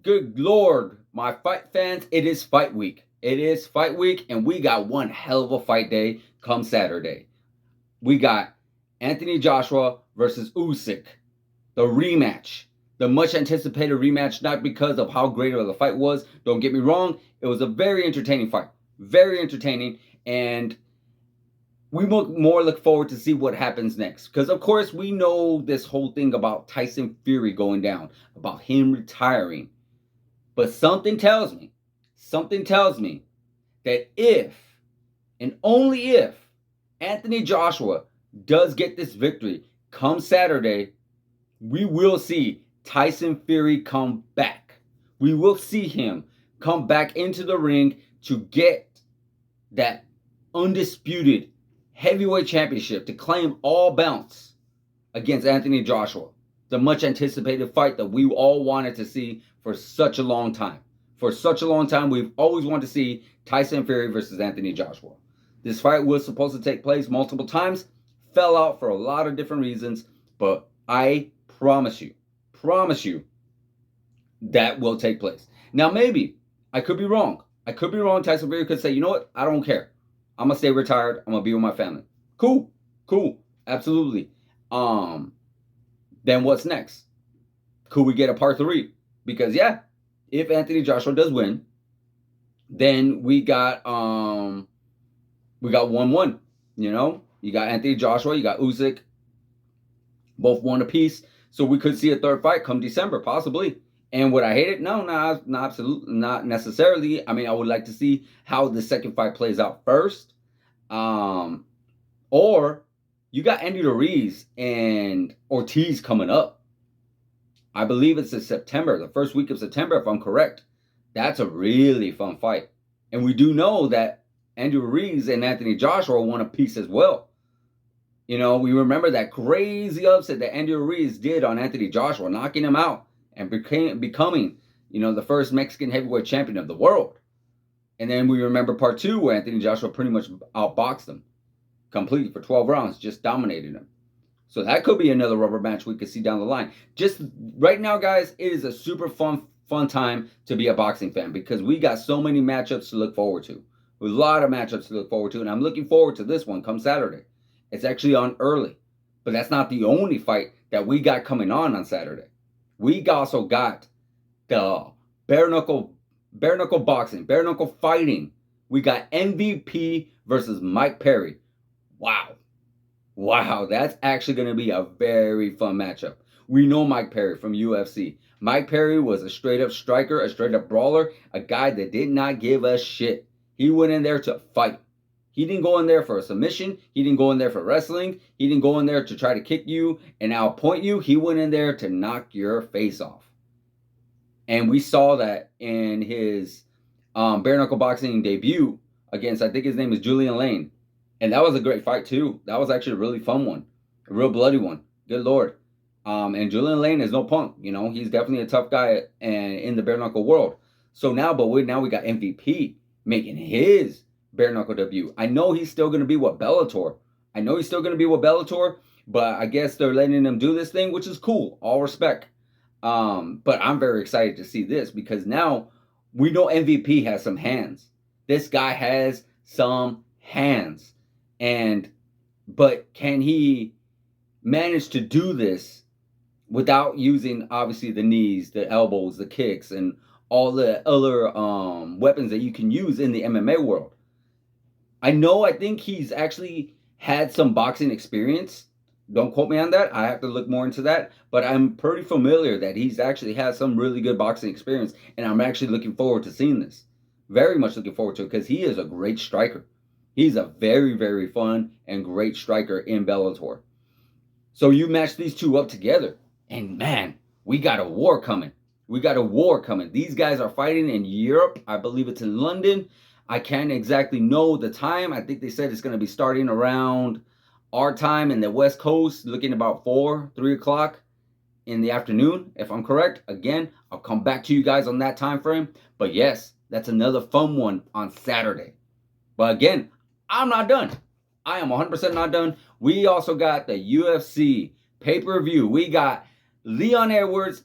Good Lord, my fight fans, it is fight week. It is fight week, and we got one hell of a fight day come Saturday. We got Anthony Joshua versus Usyk, the rematch. The much anticipated rematch, not because of how great of the fight was. Don't get me wrong, it was a very entertaining fight. Very entertaining, and we look forward to see what happens next. Because of course we know this whole thing about Tyson Fury going down, about him retiring. But something tells me that if and only if Anthony Joshua does get this victory come Saturday, we will see Tyson Fury come back. We will see him come back into the ring to get that undisputed heavyweight championship, to claim all belts against Anthony Joshua. The much anticipated fight that we all wanted to see for such a long time. For such a long time, we've always wanted to see Tyson Fury versus Anthony Joshua. This fight was supposed to take place multiple times, fell out for a lot of different reasons, but I promise you, that will take place. Now, maybe I could be wrong. Tyson Fury could say, you know what? I don't care. I'm gonna stay retired. I'm gonna be with my family. Cool, absolutely. Then what's next? Could we get a part 3? Because yeah, if Anthony Joshua does win, then we got 1-1. You know, you got Anthony Joshua, you got Usyk, both won apiece. So we could see a third fight come December, possibly. And would I hate it? No, not absolutely, not necessarily. I mean, I would like to see how the second fight plays out first. Or you got Andy Ruiz and Ortiz coming up. I believe it's in September, the first week of September, if I'm correct. That's a really fun fight. And we do know that Andy Ruiz and Anthony Joshua won a piece as well. You know, we remember that crazy upset that Andy Ruiz did on Anthony Joshua, knocking him out and becoming, you know, the first Mexican heavyweight champion of the world. And then we remember part 2 where Anthony Joshua pretty much outboxed him completely for 12 rounds, just dominated him. So that could be another rubber match we could see down the line. Just right now, guys, it is a super fun time to be a boxing fan because we got so many matchups to look forward to. A lot of matchups to look forward to, and I'm looking forward to this one come Saturday. It's actually on early, but that's not the only fight that we got coming on Saturday. We also got the bare knuckle boxing, bare knuckle fighting. We got MVP versus Mike Perry. Wow, that's actually going to be a very fun matchup. We know Mike Perry from UFC. Mike Perry was a straight up striker, a straight up brawler, a guy that did not give a shit. He went in there to fight. He didn't go in there for a submission. He didn't go in there for wrestling. He didn't go in there to try to kick you and outpoint you. He went in there to knock your face off. And we saw that in his bare knuckle boxing debut against, I think his name is Julian Lane. And that was a great fight too. That was actually a really fun one. A real bloody one. Good Lord. And Julian Lane is no punk. You know, he's definitely a tough guy in the bare knuckle world. So now, we got MVP making his bare knuckle debut. I know he's still going to be with Bellator. But I guess they're letting him do this thing, which is cool. All respect. But I'm very excited to see this because now we know MVP has some hands. This guy has some hands. But can he manage to do this without using, obviously, the knees, the elbows, the kicks, and all the other weapons that you can use in the MMA world? I think he's actually had some boxing experience. Don't quote me on that. I have to look more into that. But I'm pretty familiar that he's actually had some really good boxing experience. And I'm actually looking forward to seeing this. Very much looking forward to it because he is a great striker. He's a very, very fun and great striker in Bellator. So you match these two up together. And man, we got a war coming. These guys are fighting in Europe. I believe it's in London. I can't exactly know the time. I think they said it's going to be starting around our time in the West Coast, looking about 3 o'clock in the afternoon, if I'm correct. Again, I'll come back to you guys on that time frame. But yes, that's another fun one on Saturday. But again, I'm not done. I am 100% not done. We also got the UFC pay-per-view. We got Leon Edwards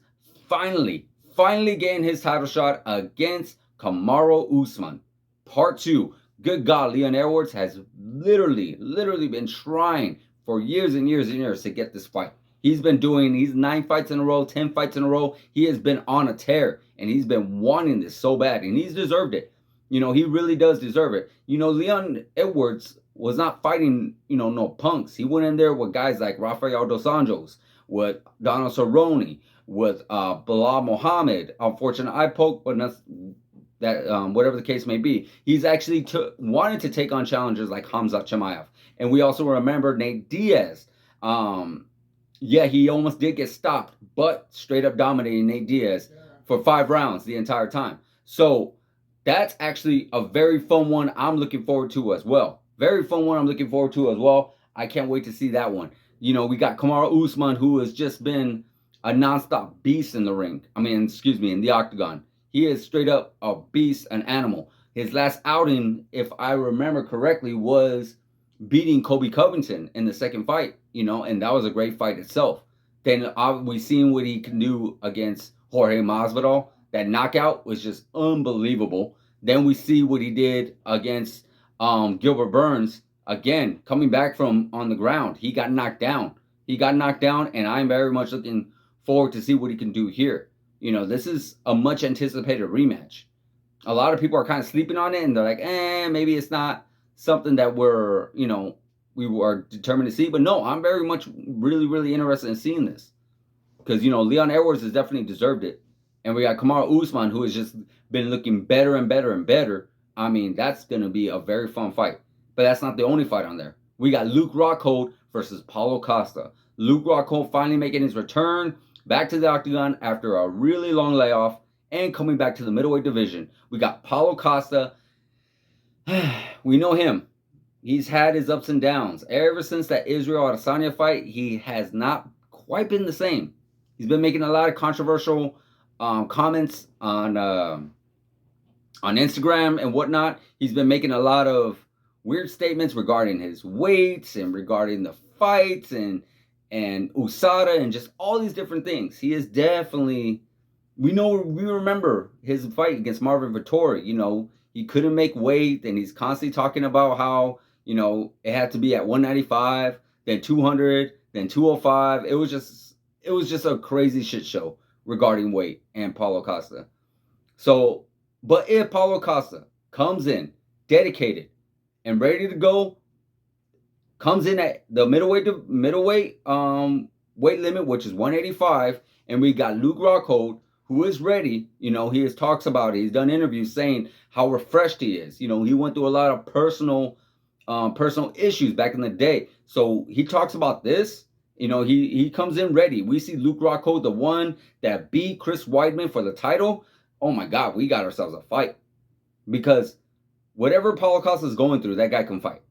finally finally getting his title shot against Kamar Usman. Part 2. Good God, Leon Edwards has literally been trying for years and years and years to get this fight. He's 9 fights in a row, 10 fights in a row. He has been on a tear, and he's been wanting this so bad, and he's deserved it. He really does deserve it. Leon Edwards was not fighting, no punks. He went in there with guys like Rafael Dos Anjos, with Donald Cerrone, with Bilal Muhammad. Unfortunate eye poke, but whatever the case may be. He's actually wanted to take on challengers like Khamzat Chimaev. And we also remember Nate Diaz. Yeah, he almost did get stopped, but straight up dominating Nate Diaz for 5 rounds the entire time. So that's actually a very fun one I'm looking forward to as well. Very fun one I'm looking forward to as well. I can't wait to see that one. We got Kamar Usman, who has just been a nonstop beast in the ring. In the octagon. He is straight up a beast, an animal. His last outing, if I remember correctly, was beating Colby Covington in the second fight, and that was a great fight itself. Then we seen what he can do against Jorge Masvidal. That knockout was just unbelievable. Then we see what he did against Gilbert Burns. Again, coming back from on the ground. He got knocked down. And I'm very much looking forward to see what he can do here. This is a much anticipated rematch. A lot of people are kind of sleeping on it, and they're like, maybe it's not something that we were determined to see. But no, I'm very much really interested in seeing this. Because, Leon Edwards has definitely deserved it. And we got Kamar Usman, who has just been looking better and better and better. That's going to be a very fun fight. But that's not the only fight on there. We got Luke Rockhold versus Paulo Costa. Luke Rockhold finally making his return back to the octagon after a really long layoff and coming back to the middleweight division. We got Paulo Costa. We know him. He's had his ups and downs. Ever since that Israel Adesanya fight, he has not quite been the same. He's been making a lot of controversial comments on Instagram and whatnot. He's been making a lot of weird statements regarding his weights and regarding the fights and USADA and just all these different things. He is definitely, we remember his fight against Marvin Vettori. He couldn't make weight, and he's constantly talking about how, it had to be at 195, then 200, then 205. It was just a crazy shit show regarding weight and Paulo Costa. So, but if Paulo Costa comes in dedicated and ready to go, comes in at the middleweight weight limit, which is 185, and we got Luke Rockhold, who is ready. He has talks about it. He's done interviews saying how refreshed he is. He went through a lot of personal issues back in the day. So he talks about this. He comes in ready. We see Luke Rockhold, the one that beat Chris Weidman for the title. Oh my God, we got ourselves a fight. Because whatever Paulo Costa is going through, that guy can fight.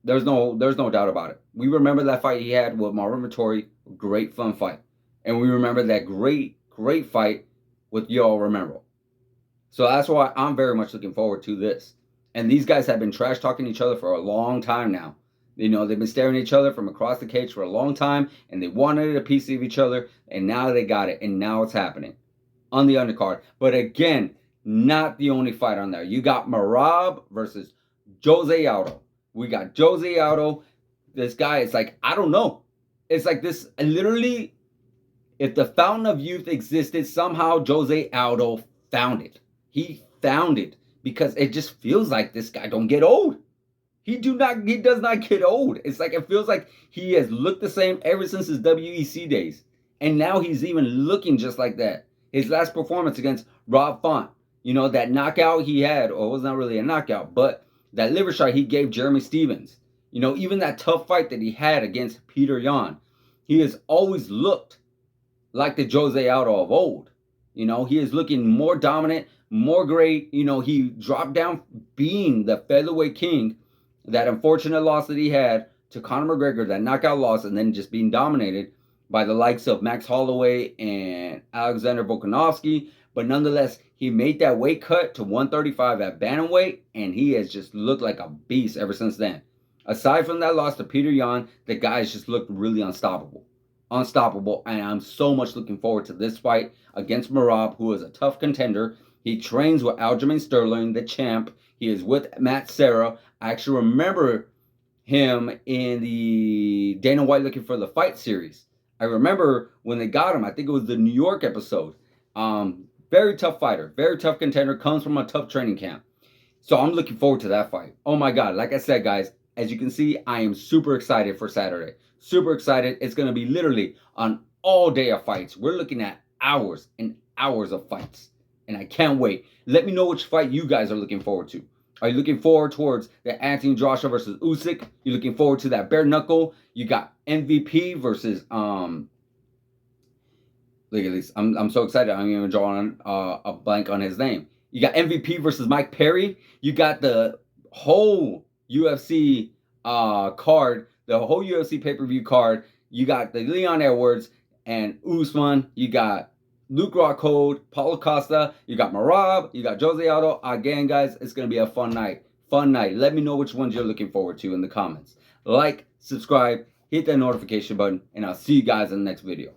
There's no doubt about it. We remember that fight he had with Marvin Vettori. Great fun fight. And we remember that great fight with Yoel Romero. So that's why I'm very much looking forward to this. And these guys have been trash talking each other for a long time now. They've been staring at each other from across the cage for a long time, and they wanted a piece of each other, and now they got it, and now it's happening on the undercard. But again, not the only fight on there. You got Merab versus Jose Aldo. We got Jose Aldo. This guy is like, I don't know. It's like this, literally, if the fountain of youth existed, somehow Jose Aldo found it. He found it because it just feels like this guy don't get old. He does not get old. It's like, it feels like he has looked the same ever since his WEC days. And now he's even looking just like that. His last performance against Rob Font, that knockout he had, or it was not really a knockout, but that liver shot he gave Jeremy Stevens. Even that tough fight that he had against Peter Yan. He has always looked like the Jose Aldo of old. He is looking more dominant, more great. He dropped down being the featherweight king. That unfortunate loss that he had to Conor McGregor, that knockout loss, and then just being dominated by the likes of Max Holloway and Alexander Volkanovski. But nonetheless, he made that weight cut to 135 at bantamweight, and he has just looked like a beast ever since then. Aside from that loss to Peter Yan, the guy has just looked really unstoppable. unstoppable, and I'm so much looking forward to this fight against Merab, who is a tough contender. He trains with Aljamain Sterling, the champ. He is with Matt Serra. I actually remember him in the Dana White Looking for the Fight series. I remember when they got him, I think it was the New York episode. Very tough fighter, very tough contender, comes from a tough training camp. So I'm looking forward to that fight. Oh my God. Like I said, guys, as you can see, I am super excited for Saturday. Super excited. It's going to be literally an all day of fights. We're looking at hours and hours of fights. And I can't wait. Let me know which fight you guys are looking forward to. Are you looking forward towards the Anthony Joshua versus Usyk? You looking forward to that bare knuckle? You got MVP versus look at this. I'm so excited. I'm even drawing a blank on his name. You got MVP versus Mike Perry. You got the whole UFC card, the whole UFC pay-per-view card. You got the Leon Edwards and Usman. You got Luke Rockhold, Paulo Costa. You got Merab. You got Jose Aldo. Again, guys, it's going to be a fun night. Fun night. Let me know which ones you're looking forward to in the comments. Like, subscribe, hit that notification button, and I'll see you guys in the next video.